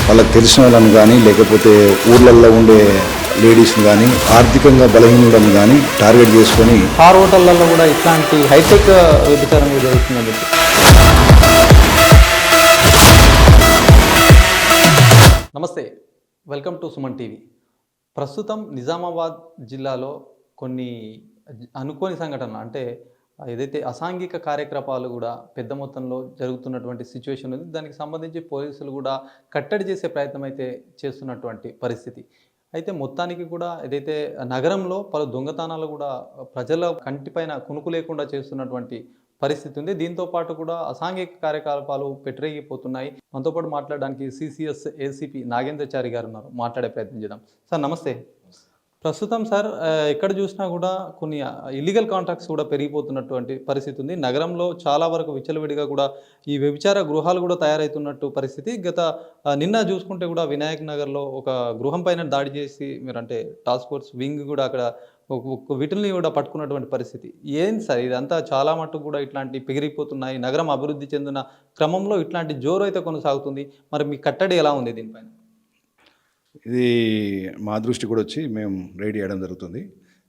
వాళ్ళకి తెలిసిన వాళ్ళని కానీ లేకపోతే ఊర్లల్లో ఉండే లేడీస్ని కానీ ఆర్థికంగా బలహీనులను కానీ టార్గెట్ చేసుకొని స్టార్ హోటళ్లలో కూడా ఇట్లాంటి హైటెక్ వ్యభిచారం కూడా జరుగుతుందని చెప్పి. నమస్తే, వెల్కమ్ టు సుమన్ టీవీ. ప్రస్తుతం నిజామాబాద్ జిల్లాలో కొన్ని అనుకోని సంఘటన అంటే ఏదైతే అసాంఘిక కార్యకలాపాలు కూడా పెద్ద మొత్తంలో జరుగుతున్నటువంటి సిచ్యువేషన్ ఉంది. దానికి సంబంధించి పోలీసులు కూడా కట్టడి చేసే ప్రయత్నం అయితే చేస్తున్నటువంటి పరిస్థితి. అయితే మొత్తానికి కూడా ఏదైతే నగరంలో పలు దొంగతనాలు కూడా ప్రజల కంటిపైన కునుకు లేకుండా చేస్తున్నటువంటి పరిస్థితి ఉంది. దీంతో పాటు కూడా అసాంఘిక కార్యకలాపాలు పెట్టరేగిపోతున్నాయి. మనతో పాటు మాట్లాడడానికి సిసిఎస్ ఏసీపీ నాగేంద్రచారి గారు ఉన్నారు. మాట్లాడే ప్రయత్నం చేద్దాం. సార్ నమస్తే. ప్రస్తుతం సార్ ఎక్కడ చూసినా కూడా కొన్ని ఇల్లీగల్ కాంట్రాక్ట్స్ కూడా పెరిగిపోతున్నటువంటి పరిస్థితి ఉంది. నగరంలో చాలా వరకు విచ్చలవిడిగా కూడా ఈ వ్యభిచార గృహాలు కూడా తయారవుతున్నట్టు పరిస్థితి. నిన్న చూసుకుంటే కూడా వినాయక్ నగర్లో ఒక గృహం పైన దాడి చేసి మీరంటే టాస్క్ ఫోర్స్ వింగ్ కూడా అక్కడ వీటిని కూడా పట్టుకున్నటువంటి పరిస్థితి. ఏంటి సార్ ఇదంతా? చాలా మటుకు కూడా ఇట్లాంటి పెరిగిపోతున్నాయి. నగరం అభివృద్ధి చెందిన క్రమంలో ఇట్లాంటి జోరు అయితే కొనసాగుతుంది. మరి మీ కట్టడి ఎలా ఉంది దీనిపైన? ఇది మా దృష్టి కూడా వచ్చి మేము రైడ్ చేయడం జరుగుతుంది.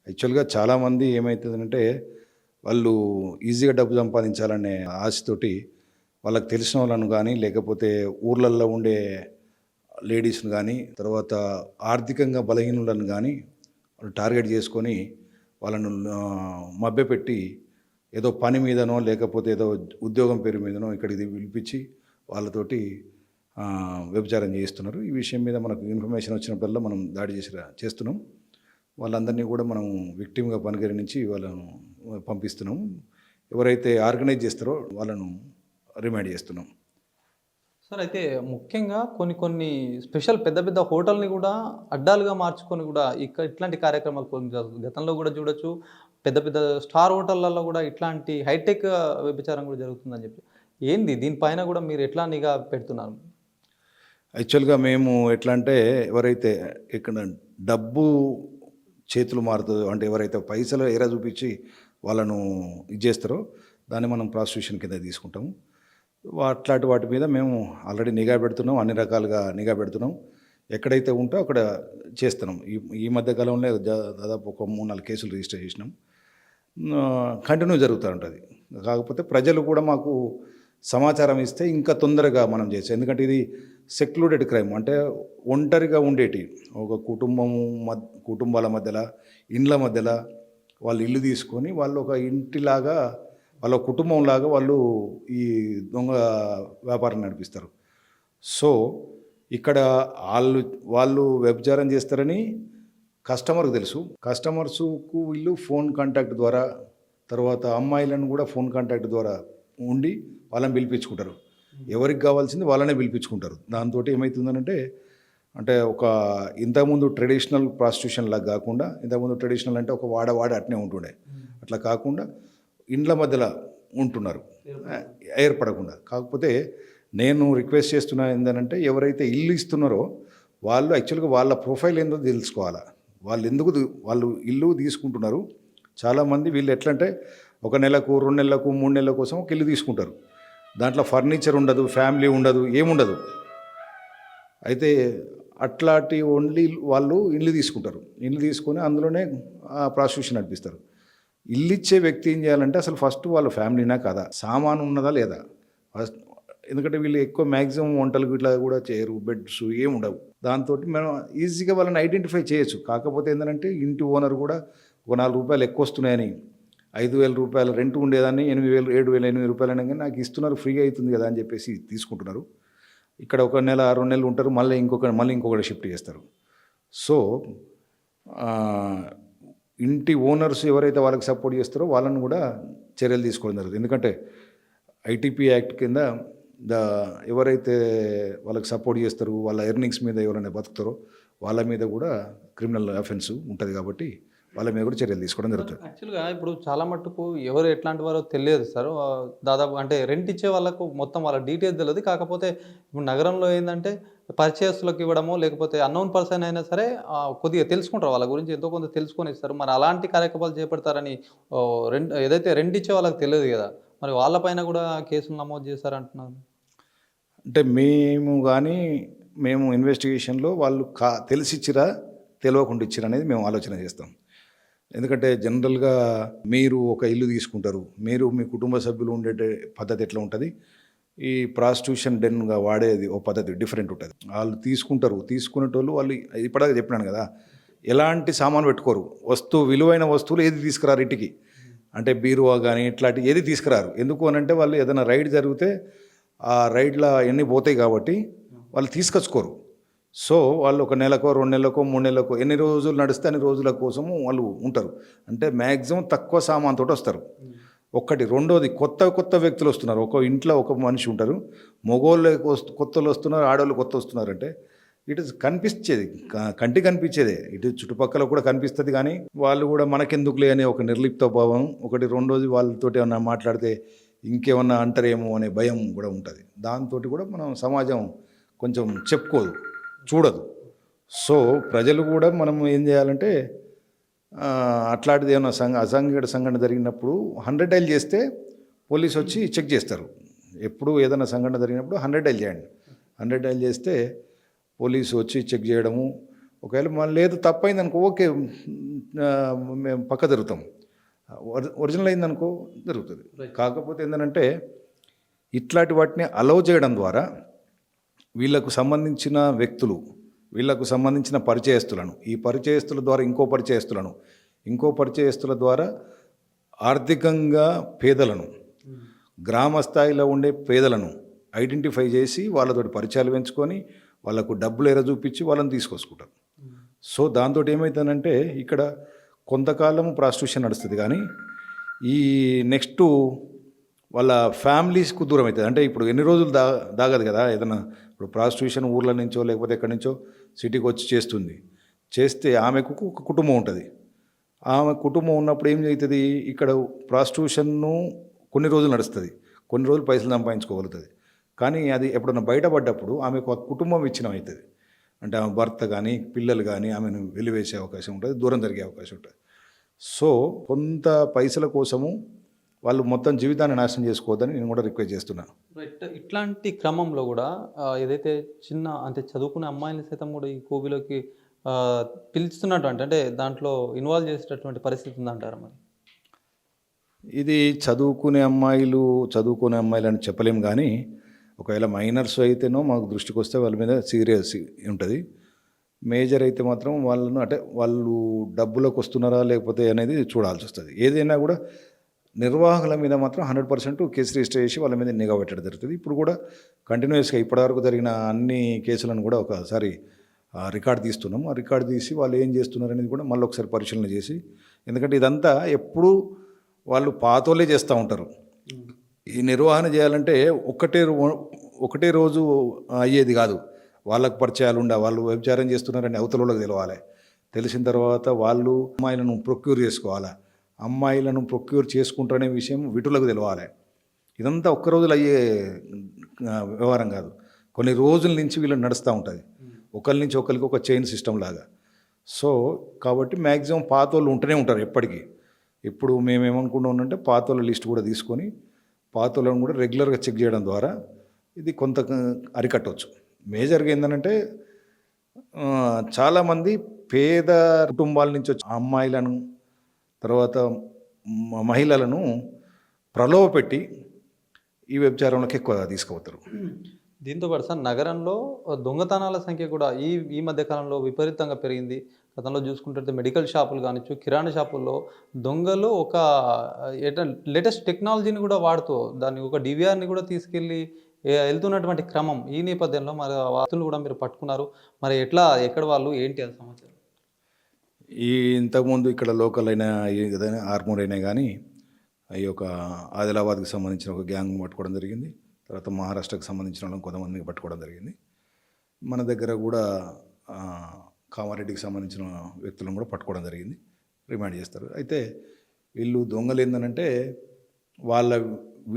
యాక్చువల్గా చాలామంది ఏమవుతుందంటే వాళ్ళు ఈజీగా డబ్బు సంపాదించాలనే ఆశతోటి వాళ్ళకి తెలిసిన వాళ్ళను కానీ లేకపోతే ఊర్లల్లో ఉండే లేడీస్ని కానీ తర్వాత ఆర్థికంగా బలహీనులను కానీ వాళ్ళు టార్గెట్ చేసుకొని వాళ్ళను మభ్యపెట్టి ఏదో పని మీదనో లేకపోతే ఏదో ఉద్యోగం పేరు మీదనో ఇక్కడికి పిలిపించి వాళ్ళతోటి వ్యభిచారం చేస్తున్నారు. ఈ విషయం మీద మనకు ఇన్ఫర్మేషన్ వచ్చినప్పుడల్లా మనం దాడి చేస్తున్నాం. వాళ్ళందరినీ కూడా మనం విక్టిమ్గా పరిగణించి వాళ్ళను పంపిస్తున్నాం. ఎవరైతే ఆర్గనైజ్ చేస్తారో వాళ్ళను రిమైండ్ చేస్తున్నాం. సార్ అయితే ముఖ్యంగా కొన్ని స్పెషల్ పెద్ద పెద్ద హోటల్ని కూడా అడ్డాలుగా మార్చుకొని కూడా ఇట్లాంటి కార్యక్రమాలు కొన్ని గతంలో కూడా చూడొచ్చు. పెద్ద పెద్ద స్టార్ హోటళ్లలో కూడా ఇట్లాంటి హైటెక్ వ్యభిచారం కూడా జరుగుతుందని చెప్పి. ఏంది దీనిపైన కూడా మీరు ఎట్లా నిఘా పెడుతున్నారు? యాక్చువల్గా మేము ఎట్లా అంటే ఎవరైతే ఇక్కడ డబ్బు చేతులు మారుతుందో అంటే ఎవరైతే పైసలు ఎర చూపించి వాళ్ళను ఇది చేస్తారో దాన్ని మనం ప్రాస్టిట్యూషన్ కింద తీసుకుంటాము. అట్లాంటి వాటి మీద మేము ఆల్రెడీ నిఘా పెడుతున్నాం. అన్ని రకాలుగా నిఘా పెడుతున్నాం. ఎక్కడైతే ఉంటో అక్కడ చేస్తున్నాం. ఈ మధ్య కాలంలో దాదాపు ఒక 3-4 కేసులు రిజిస్టర్ చేసినాం. కంటిన్యూ జరుగుతూ ఉంటుంది. కాకపోతే ప్రజలు కూడా మాకు సమాచారం ఇస్తే ఇంకా తొందరగా మనం చేస్తాం. ఎందుకంటే ఇది సెక్లూడెడ్ క్రైమ్ అంటే ఒంటరిగా ఉండేటి ఒక కుటుంబాల మధ్యలో ఇండ్ల మధ్యలో వాళ్ళు ఇల్లు తీసుకొని వాళ్ళు ఒక ఇంటిలాగా వాళ్ళ కుటుంబంలాగా వాళ్ళు ఈ దొంగ వ్యాపారం నడిపిస్తారు. సో ఇక్కడ వాళ్ళు వ్యభిచారం చేస్తారని కస్టమర్కి తెలుసు. కస్టమర్స్కు వీళ్ళు ఫోన్ కాంటాక్ట్ ద్వారా తర్వాత అమ్మాయిలను కూడా ఫోన్ కాంటాక్ట్ ద్వారా ఉండి వాళ్ళని పిలిపించుకుంటారు. ఎవరికి కావాల్సింది వాళ్ళనే పిలిపించుకుంటారు. దాంతో ఏమవుతుందనంటే అంటే ఒక ఇంతకుముందు ట్రెడిషనల్ ప్రాస్టిట్యూషన్ లాగా కాకుండా, ఇంతకుముందు ట్రెడిషనల్ అంటే ఒక వాడ అట్నే ఉంటుండే, అట్లా కాకుండా ఇండ్ల మధ్యలో ఉంటున్నారు ఏర్పడకుండా. కాకపోతే నేను రిక్వెస్ట్ చేస్తున్నా ఏంటంటే ఎవరైతే ఇల్లు ఇస్తున్నారో వాళ్ళు యాక్చువల్గా వాళ్ళ ప్రొఫైల్ ఏందో తెలుసుకోవాలా. వాళ్ళు ఇల్లు తీసుకుంటున్నారు. చాలామంది వీళ్ళు ఎట్లంటే 1 నెలకు 2 నెలలకు 3 నెలల కోసం ఒక ఇల్లు తీసుకుంటారు. దాంట్లో ఫర్నిచర్ ఉండదు, ఫ్యామిలీ ఉండదు, ఏముండదు. అయితే అట్లాంటి ఓన్లీ వాళ్ళు ఇల్లు తీసుకుంటారు. ఇల్లు తీసుకొని అందులోనే ప్రాస్టిట్యూషన్ నడిపిస్తారు. ఇల్లు ఇచ్చే వ్యక్తి ఏం చేయాలంటే అసలు ఫస్ట్ వాళ్ళ ఫ్యామిలీనా కాదా, సామాను ఉన్నదా లేదా ఫస్ట్. ఎందుకంటే వీళ్ళు ఎక్కువ మ్యాక్సిమం వంటలు ఇట్లా కూడా చేయరు, బెడ్స్ ఏమి ఉండవు. దాంతో మనం ఈజీగా వాళ్ళని ఐడెంటిఫై చేయొచ్చు. కాకపోతే ఏంటంటే ఇంటి ఓనర్ కూడా ఒక 4 రూపాయలు ఎక్కువ వస్తున్నాయని 5,000 రూపాయలు రెంట్ ఉండేదాన్ని 8,000 7,000 8,000 రూపాయలు అయినా కానీ నాకు ఇస్తున్నారు, ఫ్రీగా అవుతుంది కదా అని చెప్పేసి తీసుకుంటున్నారు. ఇక్కడ 1 నెల 2 నెలలు ఉంటారు, మళ్ళీ ఇంకొకటి షిఫ్ట్ చేస్తారు. సో ఇంటి ఓనర్స్ ఎవరైతే వాళ్ళకి సపోర్ట్ చేస్తారో వాళ్ళని కూడా చర్యలు తీసుకోవడం జరుగుతుంది. ఎందుకంటే ఐటీపీ యాక్ట్ కింద ఎవరైతే వాళ్ళకి సపోర్ట్ చేస్తారో వాళ్ళ ఎర్నింగ్స్ మీద ఎవరైనా బతుకుతారో వాళ్ళ మీద కూడా క్రిమినల్ అఫెన్స్ ఉంటుంది. కాబట్టి వాళ్ళ మీద కూడా చర్యలు తీసుకోవడం జరుగుతుంది. యాక్చువల్గా ఇప్పుడు చాలా మట్టుకు ఎవరు ఎట్లాంటి వారో తెలియదు సార్. దాదాపు అంటే రెంట్ ఇచ్చే వాళ్ళకు మొత్తం వాళ్ళ డీటెయిల్స్ తెలియదు. కాకపోతే ఇప్పుడు నగరంలో ఏంటంటే పరిచయస్తులకు ఇవ్వడమో లేకపోతే అన్నోన్ పర్సన్ అయినా సరే కొద్దిగా తెలుసుకుంటారు, వాళ్ళ గురించి ఎంతో కొంత తెలుసుకొని ఇస్తారు. మరి అలాంటి కార్యకలాపాలు చేపడతారని ఏదైతే రెంట్ ఇచ్చే వాళ్ళకి తెలియదు కదా, మరి వాళ్ళపైన కూడా కేసులు నమోదు చేస్తారంటున్నారు. అంటే మేము కానీ మేము ఇన్వెస్టిగేషన్లో వాళ్ళు తెలిసిచ్చిరా తెలియకుండా ఇచ్చిరా అనేది మేము ఆలోచన చేస్తాం. ఎందుకంటే జనరల్గా మీరు ఒక ఇల్లు తీసుకుంటారు, మీరు మీ కుటుంబ సభ్యులు ఉండే పద్ధతి ఎట్లా ఉంటుంది, ఈ ప్రాస్టిట్యూషన్ డెన్గా వాడేది ఓ పద్ధతి డిఫరెంట్ ఉంటుంది. వాళ్ళు తీసుకునేటోళ్ళు వాళ్ళు ఇప్పటిదాకా చెప్పినాను కదా, ఎలాంటి సామాన్ పెట్టుకోరు, విలువైన వస్తువులు ఏది తీసుకురారు ఇంటికి, అంటే బీరువా కానీ ఇట్లాంటి ఏది తీసుకురారు. ఎందుకు అని అంటే వాళ్ళు ఏదైనా రైడ్ జరిగితే ఆ రైడ్లో ఎన్ని పోతాయి కాబట్టి వాళ్ళు తీసుకొచ్చుకోరు. సో వాళ్ళు ఒక నెలకో 2 నెలలకో 3 నెలలకో ఎన్ని రోజులు నడిస్తే అన్ని రోజుల కోసము వాళ్ళు ఉంటారు. అంటే మ్యాక్సిమం తక్కువ సామాన్తో వస్తారు. ఒకటి. రెండోది కొత్త వ్యక్తులు వస్తున్నారు. ఒక ఇంట్లో ఒక మనిషి ఉంటారు, మగోళ్ళు కొత్తలు వస్తున్నారు, ఆడవాళ్ళు కొత్త వస్తున్నారు. అంటే ఇటు కనిపించేది, కంటికి కనిపించేదే, ఇటు చుట్టుపక్కల కూడా కనిపిస్తుంది. కానీ వాళ్ళు కూడా మనకెందుకులే అనే ఒక నిర్లిప్త భావం ఒకటి. రెండోది వాళ్ళతో ఏమన్నా మాట్లాడితే ఇంకేమన్నా అంటారేమో అనే భయం కూడా ఉంటుంది. దాంతో కూడా మనం సమాజం కొంచెం చెప్పుకోదు, చూడదు. సో ప్రజలు కూడా మనం ఏం చేయాలంటే అట్లాంటిది ఏమైనా అసాంఘిక సంఘటన జరిగినప్పుడు 100 డైల్ చేస్తే పోలీసు వచ్చి చెక్ చేస్తారు. ఎప్పుడు ఏదైనా సంఘటన జరిగినప్పుడు 100 డైల్ చేయండి. 100 డైల్ చేస్తే పోలీసు వచ్చి చెక్ చేయడము. ఒకవేళ మన లేదు తప్పైంది అనుకో, ఓకే మేము పక్క జరుగుతాం. ఒరిజినల్ అయిందనుకో జరుగుతుంది. కాకపోతే ఏంటంటే ఇట్లాంటి వాటిని అలౌ చేయడం ద్వారా వీళ్ళకు సంబంధించిన వ్యక్తులు, వీళ్ళకు సంబంధించిన పరిచయస్తులను, ఈ పరిచయస్తుల ద్వారా ఇంకో పరిచయస్తుల ద్వారా ఆర్థికంగా పేదలను, గ్రామ స్థాయిలో ఉండే పేదలను ఐడెంటిఫై చేసి వాళ్ళతోటి పరిచయాలు పెంచుకొని వాళ్ళకు డబ్బులు చూపించి వాళ్ళని తీసుకొచ్చుకుంటారు. సో దాంతో ఏమవుతుందంటే ఇక్కడ కొంతకాలం ప్రాస్టిట్యూషన్ నడుస్తుంది, కానీ ఈ నెక్స్ట్ వాళ్ళ ఫ్యామిలీస్కు దూరం అవుతుంది. అంటే ఇప్పుడు ఎన్ని రోజులు దాగదు కదా. ఏదైనా ఇప్పుడు ప్రాస్టిట్యూషన్ ఊర్ల నుంచో లేకపోతే ఎక్కడి నుంచో సిటీకి వచ్చి చేస్తే ఆమెకు ఒక కుటుంబం ఉంటుంది. ఆమె కుటుంబం ఉన్నప్పుడు ఏం అవుతుంది, ఇక్కడ ప్రాస్టిట్యూషన్ను కొన్ని రోజులు నడుస్తుంది, కొన్ని రోజులు పైసలు సంపాదించుకోగలుగుతుంది. కానీ అది ఎప్పుడన్నా బయటపడ్డప్పుడు ఆమెకు ఒక కుటుంబం విచ్ఛిన్నం అవుతుంది. అంటే ఆమె భర్త కానీ పిల్లలు కానీ ఆమెను వెలివేసే అవకాశం ఉంటుంది, దూరం జరిగే అవకాశం ఉంటుంది. సో కొంత పైసల కోసము వాళ్ళు మొత్తం జీవితాన్ని నాశనం చేసుకోవద్దని నేను కూడా రిక్వెస్ట్ చేస్తున్నాను. రైట్. ఇట్లాంటి క్రమంలో కూడా ఏదైతే అంటే చదువుకునే అమ్మాయిని సైతం కూడా ఈ కోవిలోకి పిలుస్తున్నట్టు అంటే దాంట్లో ఇన్వాల్వ్ చేసేటటువంటి పరిస్థితి ఉందంటారా? మరి ఇది చదువుకునే అమ్మాయిలు అని చెప్పలేము, కానీ ఒకవేళ మైనర్స్ అయితేనో మాకు దృష్టికి వస్తే వాళ్ళ మీద సీరియస్ ఉంటుంది. మేజర్ అయితే మాత్రం వాళ్ళను అంటే వాళ్ళు డబ్బులకు వస్తున్నారా లేకపోతే అనేది చూడాల్సి వస్తుంది. ఏదైనా కూడా నిర్వాహకుల మీద మాత్రం 100% కేసు రిజిస్టర్ చేసి వాళ్ళ మీద నిఘా పెట్టడం జరుగుతుంది. ఇప్పుడు కూడా కంటిన్యూస్గా ఇప్పటివరకు జరిగిన అన్ని కేసులను కూడా ఒకసారి రికార్డు తీస్తున్నాం. ఆ రికార్డు తీసి వాళ్ళు ఏం చేస్తున్నారు అనేది కూడా మళ్ళీ ఒకసారి పరిశీలన చేసి, ఎందుకంటే ఇదంతా ఎప్పుడు వాళ్ళు పాతోళ్ళే చేస్తూ ఉంటారు. ఈ నిర్వహణ చేయాలంటే ఒకటే రోజు అయ్యేది కాదు. వాళ్ళకు పరిచయాలు వాళ్ళు వ్యభిచారం చేస్తున్నారని అవతల వాళ్ళకి తెలవాలి. తెలిసిన తర్వాత వాళ్ళు అమ్మాయిలను ప్రొక్యూర్ చేసుకోవాలి. అమ్మాయిలను ప్రొక్యూర్ చేసుకుంటారనే విషయం విటులకు తెలవాలి. ఇదంతా ఒక్క రోజులు అయ్యే వ్యవహారం కాదు, కొన్ని రోజుల నుంచి వీళ్ళని నడుస్తూ ఉంటుంది. ఒకరి నుంచి ఒకరికి ఒక చైన్ సిస్టమ్ లాగా. సో కాబట్టి మ్యాక్సిమం పాతోళ్ళు ఉంటూనే ఉంటారు ఎప్పటికీ. ఇప్పుడు మేమేమనుకుంటున్నామంటే పాతోళ్ళ లిస్ట్ కూడా తీసుకొని పాతోళ్ళను కూడా రెగ్యులర్గా చెక్ చేయడం ద్వారా ఇది కొంత అరికట్టవచ్చు. మేజర్గా ఏంటంటే చాలామంది పేద కుటుంబాల నుంచి వచ్చి అమ్మాయిలను తర్వాత మహిళలను ప్రలోభపెట్టి ఈ వ్యభిచారంలోకి ఎక్కువ తీసుకుపోతారు. దీంతోపాటు సార్ నగరంలో దొంగతనాల సంఖ్య కూడా ఈ మధ్య కాలంలో విపరీతంగా పెరిగింది. గతంలో చూసుకుంటే మెడికల్ షాపులు కానిచ్చు, కిరాణా షాపుల్లో దొంగలు ఒక లేటెస్ట్ టెక్నాలజీని కూడా వాడుతూ దాన్ని ఒక డివిఆర్ని కూడా తీసుకెళ్ళి వెళ్తున్నటువంటి క్రమం. ఈ నేపథ్యంలో మరి వార్తలు కూడా మీరు పట్టుకున్నారు. మరి ఎక్కడ వాళ్ళు ఏంటి అది సమాచారం? ఇంతకుముందు ఇక్కడ లోకల్ అయినా ఏదైనా ఆర్మూర్ అయినా కానీ ఈ యొక్క ఆదిలాబాద్కి సంబంధించిన ఒక గ్యాంగ్ పట్టుకోవడం జరిగింది. తర్వాత మహారాష్ట్రకు సంబంధించిన వాళ్ళని కొంతమందిని పట్టుకోవడం జరిగింది. మన దగ్గర కూడా కామారెడ్డికి సంబంధించిన వ్యక్తులను కూడా పట్టుకోవడం జరిగింది, రిమాండ్ చేస్తారు. అయితే వీళ్ళు దొంగలు ఏంటంటే వాళ్ళ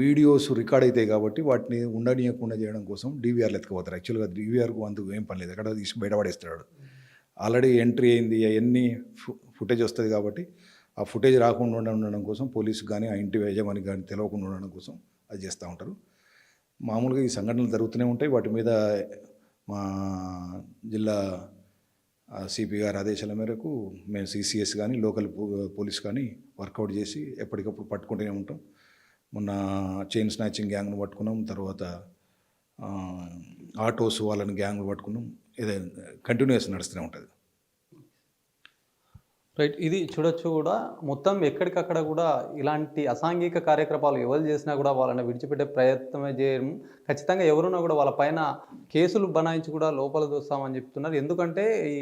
వీడియోస్ రికార్డ్ అవుతాయి కాబట్టి వాటిని ఉండనీయకుండా చేయడం కోసం డీవీఆర్లు ఎత్తుకుపోతారు. యాక్చువల్గా డీవీఆర్కు అందుకు ఏం పని లేదు, ఎక్కడ తీసి బయటపడేస్తాడు. ఆల్రెడీ ఎంట్రీ అయింది, అవన్నీ ఫుటేజ్ వస్తుంది కాబట్టి ఆ ఫుటేజ్ రాకుండా ఉండడం కోసం పోలీసుకు కానీ ఆ ఇంటి యజమానికి కానీ తెలియకుండా ఉండడం కోసం అది చేస్తూ ఉంటారు. మామూలుగా ఈ సంఘటనలు జరుగుతూనే ఉంటాయి. వాటి మీద మా జిల్లా సిపి గారి ఆదేశాల మేరకు మేము సిసిఎస్ కానీ లోకల్ పోలీస్ కానీ వర్కౌట్ చేసి ఎప్పటికప్పుడు పట్టుకుంటూనే ఉంటాం. మొన్న చైన్ స్నాచింగ్ గ్యాంగ్ను పట్టుకున్నాం, తర్వాత ఆటోస్ వాళ్ళని గ్యాంగ్లు పట్టుకున్నాం. ఇదే కంటిన్యూస్ నడుస్తూనే ఉంటుంది. రైట్. ఇది చూడొచ్చు కూడా మొత్తం ఎక్కడికక్కడ కూడా ఇలాంటి అసాంఘిక కార్యకలాపాలు ఎవరు చేసినా కూడా వాళ్ళని విడిచిపెట్టే ప్రయత్నమే చేయడం. ఖచ్చితంగా ఎవరున్నా కూడా వాళ్ళ పైన కేసులు బనాయించి కూడా లోపల దోస్తామని చెప్తున్నారు. ఎందుకంటే ఈ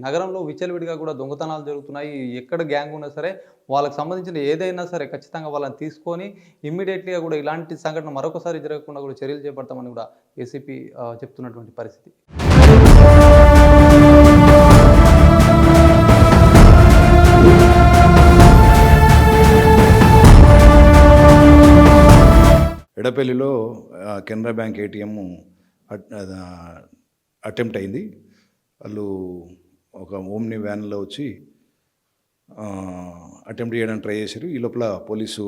నగరంలో విచ్చలవిడిగా కూడా దొంగతనాలు జరుగుతున్నాయి. ఎక్కడ గ్యాంగ్ ఉన్నా సరే వాళ్ళకి సంబంధించిన ఏదైనా సరే ఖచ్చితంగా వాళ్ళని తీసుకొని ఇమ్మీడియట్లీగా కూడా ఇలాంటి సంఘటన మరొకసారి జరగకుండా కూడా చర్యలు చేపడతామని కూడా ఏసీపీ చెప్తున్నటువంటి పరిస్థితి. ఎడపల్లిలో కెనరా బ్యాంక్ ఏటీఎం అటెంప్ట్ అయింది. వాళ్ళు ఒక ఓమ్ని వ్యాన్లో వచ్చి అటెంప్ట్ చేయడానికి ట్రై చేశారు. ఈ లోపల పోలీసు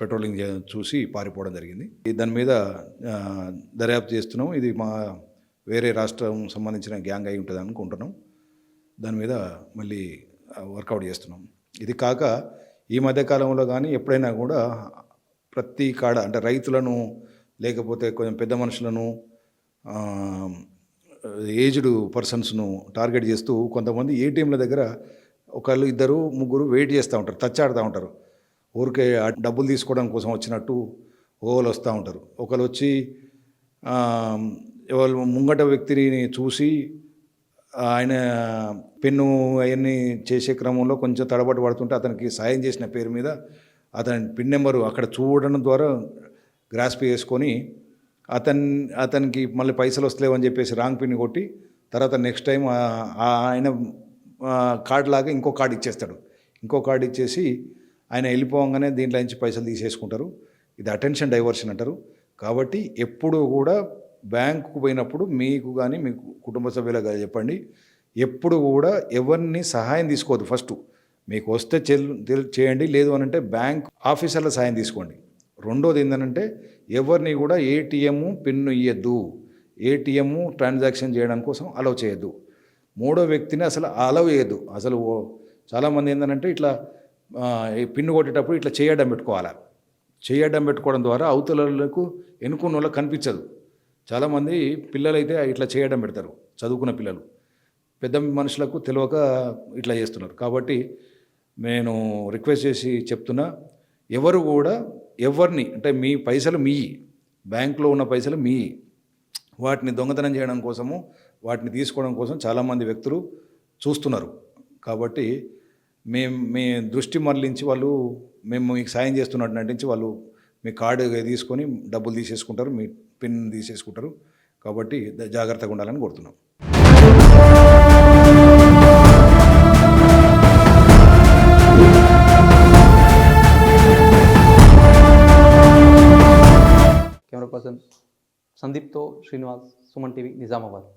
పెట్రోలింగ్ చూసి పారిపోవడం జరిగింది. దాని మీద దర్యాప్తు చేస్తున్నాం. ఇది మా వేరే రాష్ట్రం సంబంధించిన గ్యాంగ్ అయి ఉంటుంది అనుకుంటున్నాం. దాని మీద మళ్ళీ వర్కౌట్ చేస్తున్నాం. ఇది కాక ఈ మధ్యకాలంలో కానీ ఎప్పుడైనా కూడా ప్రతి కాడ అంటే రైతులను లేకపోతే కొంచెం పెద్ద మనుషులను ఏజ్డ్ పర్సన్స్ను టార్గెట్ చేస్తూ కొంతమంది ఏటీఎంల దగ్గర ఒకళ్ళు ఇద్దరు ముగ్గురు వెయిట్ చేస్తూ ఉంటారు, తచ్చాడుతూ ఉంటారు. ఊరికే డబ్బులు తీసుకోవడం కోసం వచ్చినట్టు ఓవలు వస్తూ ఉంటారు. ఒకళ్ళు వచ్చి వాళ్ళు ముంగట వ్యక్తిని చూసి ఆయన పెన్ను అవన్నీ చేసే క్రమంలో కొంచెం తడబడి పడుతుంటే అతనికి సాయం చేసిన పేరు మీద అతని పిన్ నెంబరు అక్కడ చూడడం ద్వారా గ్రాస్ప్ చేసుకొని అతనికి మళ్ళీ పైసలు వస్తలేవని చెప్పేసి రాంగ్ పిన్ కొట్టి తర్వాత నెక్స్ట్ టైం ఆయన కార్డు లాగా ఇంకో కార్డు ఇచ్చేస్తాడు. ఇంకో కార్డు ఇచ్చేసి ఆయన వెళ్ళిపోగానే దీంట్లో నుంచి పైసలు తీసేసుకుంటారు. ఇది అటెన్షన్ డైవర్షన్ అంటారు. కాబట్టి ఎప్పుడు కూడా బ్యాంకుకు పోయినప్పుడు మీకు కానీ మీ కుటుంబ సభ్యులకు కానీ చెప్పండి, ఎప్పుడు కూడా ఎవరిని సహాయం తీసుకోవద్దు. ఫస్ట్ మీకు వస్తే చేయండి, లేదు అని అంటే బ్యాంక్ ఆఫీసర్ల సహాయం తీసుకోండి. రెండోది ఏంటంటే ఎవరిని కూడా ఏటీఎం పిన్ను ఇవ్వద్దు, ఏటీఎం ట్రాన్సాక్షన్ చేయడం కోసం అలౌ చేయొద్దు. మూడో వ్యక్తిని అసలు అలౌ చేయొద్దు. అసలు చాలామంది ఏంటంటే ఇట్లా పిన్ను కొట్టేటప్పుడు ఇట్లా చేయడం పెట్టుకోవాలి. చేయడం పెట్టుకోవడం ద్వారా అవతలకు ఎన్నుకున్న వాళ్ళకి కనిపించదు. చాలామంది పిల్లలైతే ఇట్లా చేయడం పెడతారు, చదువుకున్న పిల్లలు. పెద్ద మనుషులకు తెలియక ఇట్లా చేస్తున్నారు. కాబట్టి నేను రిక్వెస్ట్ చేసి చెప్తున్నా, ఎవరు కూడా ఎవరిని అంటే మీ పైసలు మీ బ్యాంకులో ఉన్న పైసలు మీ వాటిని దొంగతనం చేయడం కోసము వాటిని తీసుకోవడం కోసం చాలామంది వ్యక్తులు చూస్తున్నారు. కాబట్టి మీ దృష్టి మరలించి వాళ్ళు మేము మీకు సాయం చేస్తున్నట్టు నటించి వాళ్ళు మీ కార్డు తీసుకొని డబ్బులు తీసేసుకుంటారు, మీ పిన్ తీసేసుకుంటారు. కాబట్టి జాగ్రత్తగా ఉండాలని కోరుతున్నాం. కెమెరా పర్సన్ సందీప్తో శ్రీనివాస్, సుమన్ టీవీ, నిజామాబాద్.